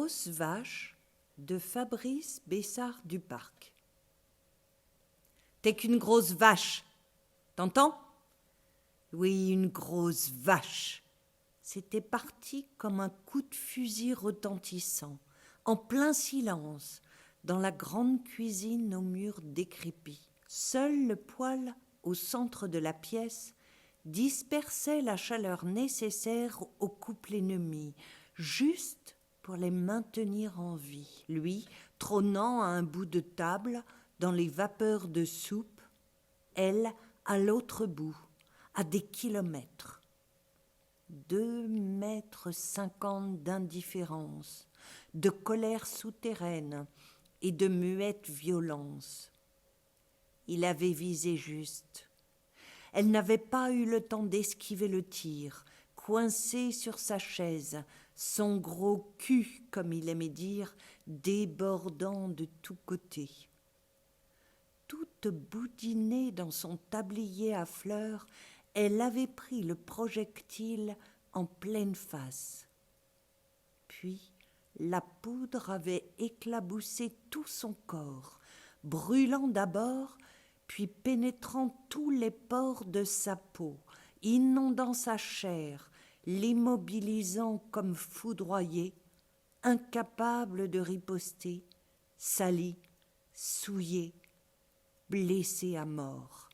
grosse vache de Fabrice Bessart-Duparc. T'es qu'une grosse vache, t'entends ? Oui, une grosse vache. C'était parti comme un coup de fusil retentissant, en plein silence, dans la grande cuisine aux murs décrépits. Seul le poêle, au centre de la pièce, dispersait la chaleur nécessaire au couple ennemi, juste pour les maintenir en vie. Lui, trônant à un bout de table, dans les vapeurs de soupe, elle, à l'autre bout, à des kilomètres. 2,50 m d'indifférence, de colère souterraine et de muette violence. Il avait visé juste. Elle n'avait pas eu le temps d'esquiver le tir, coincée sur sa chaise, son gros cul, comme il aimait dire, débordant de tous côtés. Toute boudinée dans son tablier à fleurs, elle avait pris le projectile en pleine face. Puis la poudre avait éclaboussé tout son corps, brûlant d'abord, puis pénétrant tous les pores de sa peau, inondant sa chair, l'immobilisant comme foudroyé, incapable de riposter, sali, souillé, blessé à mort.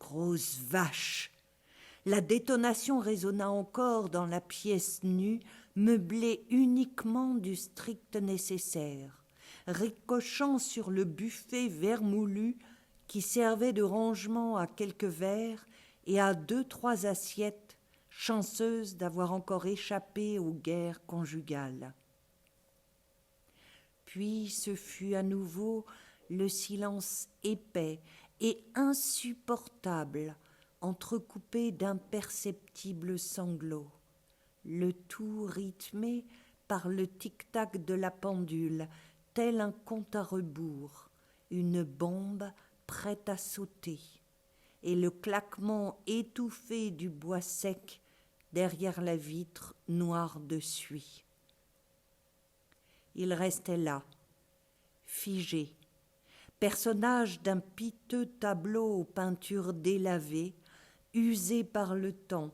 Grosse vache! La détonation résonna encore dans la pièce nue, meublée uniquement du strict nécessaire, ricochant sur le buffet vermoulu qui servait de rangement à quelques verres et à 2-3 assiettes, chanceuses d'avoir encore échappé aux guerres conjugales. Puis ce fut à nouveau le silence épais et insupportable, entrecoupé d'imperceptibles sanglots, le tout rythmé par le tic-tac de la pendule, tel un compte à rebours, une bombe prête à sauter, et le claquement étouffé du bois sec derrière la vitre noire de suie. Il restait là, figé, personnage d'un piteux tableau aux peintures délavées, usé par le temps,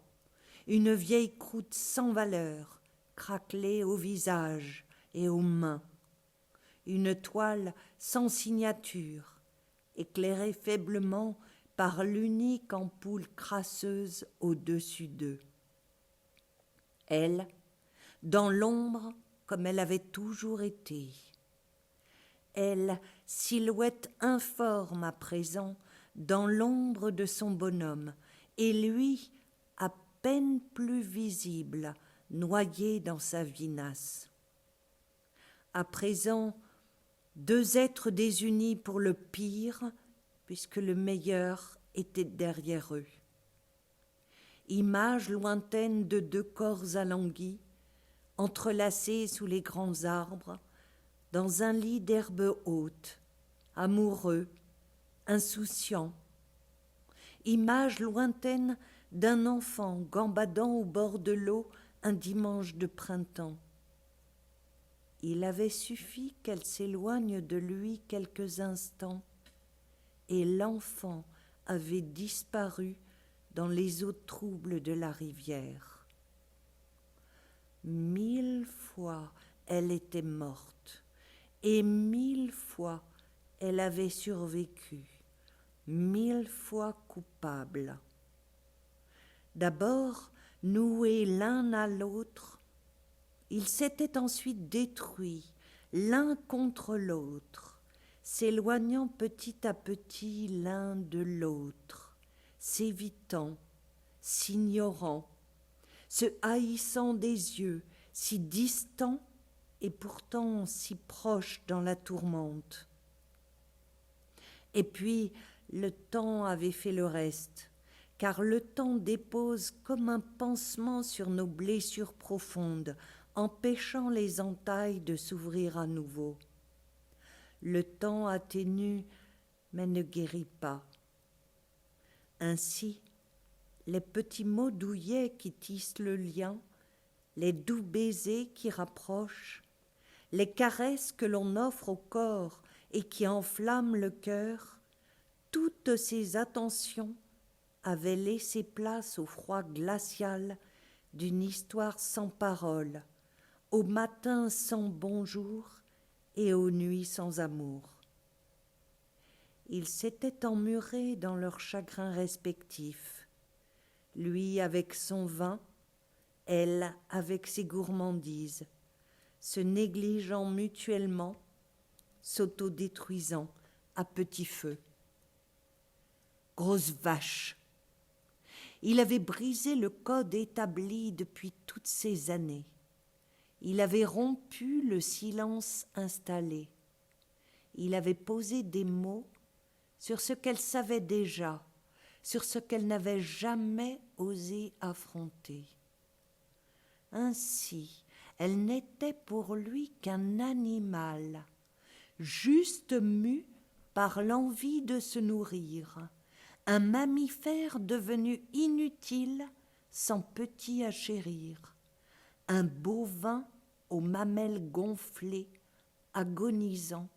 une vieille croûte sans valeur, craquelée au visage et aux mains, une toile sans signature, éclairée faiblement par l'unique ampoule crasseuse au-dessus d'eux. Elle, dans l'ombre comme elle avait toujours été. Elle, silhouette informe à présent, dans l'ombre de son bonhomme, et lui, à peine plus visible, noyé dans sa vinasse. À présent, 2 êtres désunis pour le pire, puisque le meilleur était derrière eux. Image lointaine de 2 corps alanguis, entrelacés sous les grands arbres, dans un lit d'herbe haute, amoureux, insouciant. Image lointaine d'un enfant gambadant au bord de l'eau un dimanche de printemps. Il avait suffi qu'elle s'éloigne de lui quelques instants, et l'enfant avait disparu dans les eaux troubles de la rivière. 1000 fois elle était morte, et 1000 fois elle avait survécu, 1000 fois coupable. D'abord noués l'un à l'autre, ils s'étaient ensuite détruits l'un contre l'autre, s'éloignant petit à petit l'un de l'autre, s'évitant, s'ignorant, se haïssant des yeux, si distants et pourtant si proches dans la tourmente. Et puis le temps avait fait le reste, car le temps dépose comme un pansement sur nos blessures profondes, empêchant les entailles de s'ouvrir à nouveau. Le temps atténue, mais ne guérit pas. Ainsi, les petits mots douillets qui tissent le lien les doux baisers qui rapprochent, les caresses que l'on offre au corps et qui enflamment le cœur, toutes ces attentions avaient laissé place au froid glacial d'une histoire sans parole, aux matins sans bonjour et aux nuits sans amour. Ils s'étaient emmurés dans leurs chagrins respectifs, lui avec son vin, elle avec ses gourmandises, se négligeant mutuellement, s'autodétruisant à petit feu. Grosse vache! Il avait brisé le code établi depuis toutes ces années. Il avait rompu le silence installé. Il avait posé des mots sur ce qu'elle savait déjà, sur ce qu'elle n'avait jamais osé affronter. Ainsi, elle n'était pour lui qu'un animal, juste mu par l'envie de se nourrir, un mammifère devenu inutile sans petit à chérir, un bovin aux mamelles gonflées, agonisant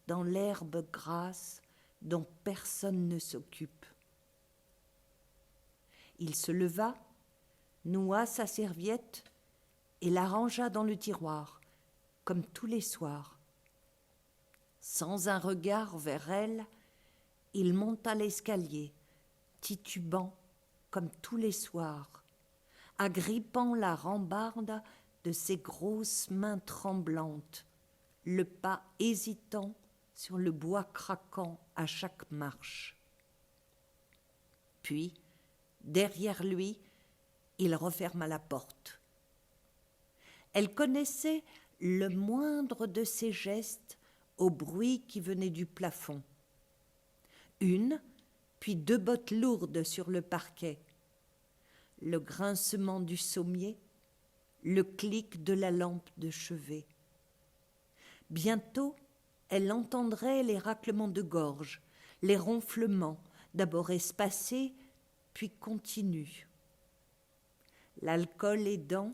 dans l'herbe grasse dont personne ne s'occupe. Il se leva, noua sa serviette et la rangea dans le tiroir, comme tous les soirs. Sans un regard vers elle, il monta l'escalier, titubant comme tous les soirs, agrippant la rambarde de ses grosses mains tremblantes, le pas hésitant sur le bois craquant à chaque marche. Puis, derrière lui, il referma la porte. Elle connaissait le moindre de ses gestes au bruit qui venait du plafond. Une, puis deux bottes lourdes sur le parquet, le grincement du sommier, le clic de la lampe de chevet. Bientôt, elle entendrait les raclements de gorge, les ronflements, d'abord espacés, puis continus. L'alcool aidant,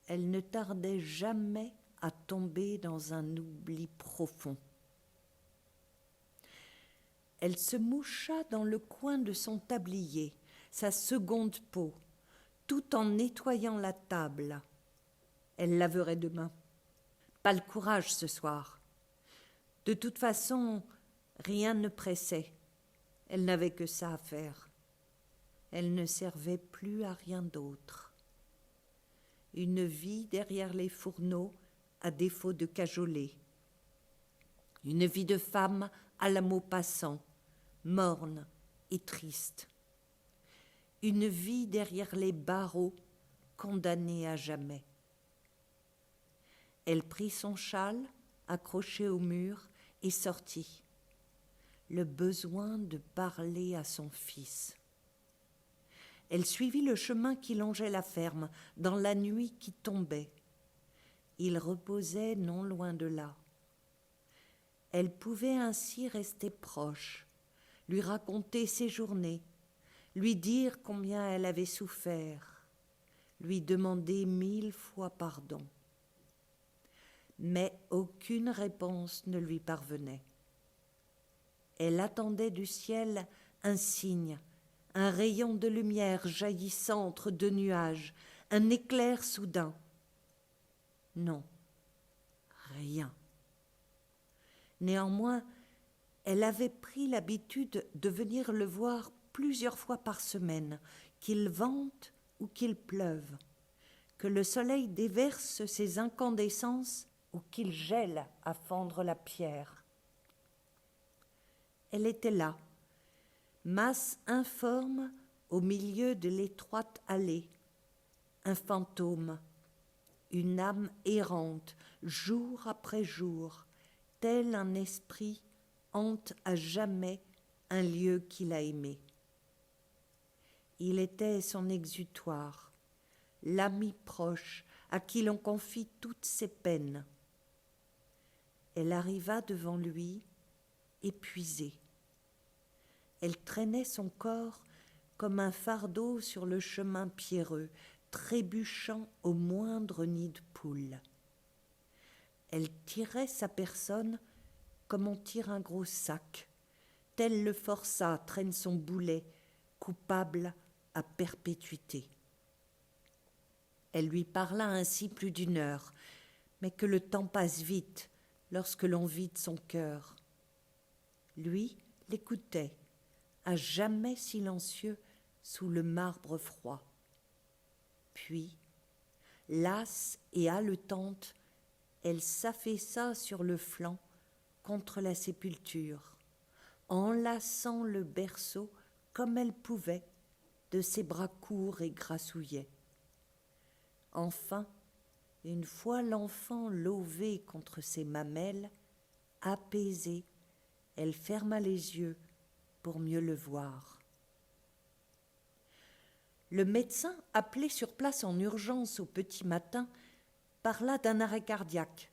elle ne tardait jamais à tomber dans un oubli profond. Elle se moucha dans le coin de son tablier, sa seconde peau, tout en nettoyant la table. Elle laverait demain. Pas le courage ce soir. De toute façon, rien ne pressait. Elle n'avait que ça à faire. Elle ne servait plus à rien d'autre. Une vie derrière les fourneaux à défaut de cajoler. Une vie de femme à la Maupassant, morne et triste. Une vie derrière les barreaux, condamnée à jamais. Elle prit son châle, accroché au mur, et sortit. Le besoin de parler à son fils. Elle suivit le chemin qui longeait la ferme, dans la nuit qui tombait. Il reposait non loin de là. Elle pouvait ainsi rester proche, lui raconter ses journées, lui dire combien elle avait souffert, lui demander 1000 fois pardon. Mais aucune réponse ne lui parvenait. Elle attendait du ciel un signe, un rayon de lumière jaillissant entre deux nuages, un éclair soudain. Non, rien. Néanmoins, elle avait pris l'habitude de venir le voir plusieurs fois par semaine, qu'il vente ou qu'il pleuve, que le soleil déverse ses incandescences ou qu'il gèle à fendre la pierre. Elle était là, masse informe au milieu de l'étroite allée, un fantôme, une âme errante, jour après jour, tel un esprit hante à jamais un lieu qu'il a aimé. Il était son exutoire, l'ami proche à qui l'on confie toutes ses peines. Elle arriva devant lui, épuisée. Elle traînait son corps comme un fardeau sur le chemin pierreux, trébuchant au moindre nid de poule. Elle tirait sa personne comme on tire un gros sac. Tel le forçat traîne son boulet, coupable à perpétuité. Elle lui parla ainsi plus d'une heure, mais que le temps passe vite lorsque l'on vide son cœur. Lui l'écoutait, à jamais silencieux sous le marbre froid. Puis, lasse et haletante, elle s'affaissa sur le flanc contre la sépulture, enlaçant le berceau comme elle pouvait de ses bras courts et grassouillets. Enfin, une fois l'enfant lové contre ses mamelles, apaisée, elle ferma les yeux pour mieux le voir. Le médecin, appelé sur place en urgence au petit matin, parla d'un arrêt cardiaque,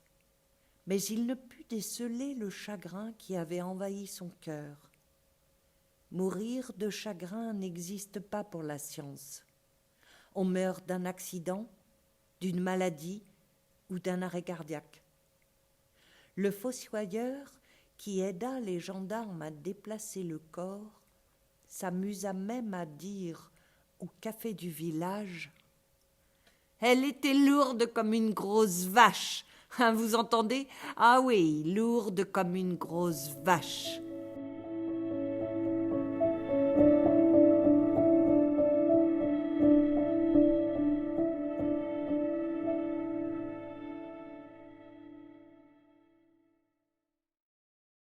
mais il ne put déceler le chagrin qui avait envahi son cœur. Mourir de chagrin n'existe pas pour la science. On meurt d'un accident, d'une maladie ou d'un arrêt cardiaque. Le fossoyeur, qui aida les gendarmes à déplacer le corps, s'amusa même à dire au café du village: « Elle était lourde comme une grosse vache. Hein, vous entendez? Ah oui, lourde comme une grosse vache. »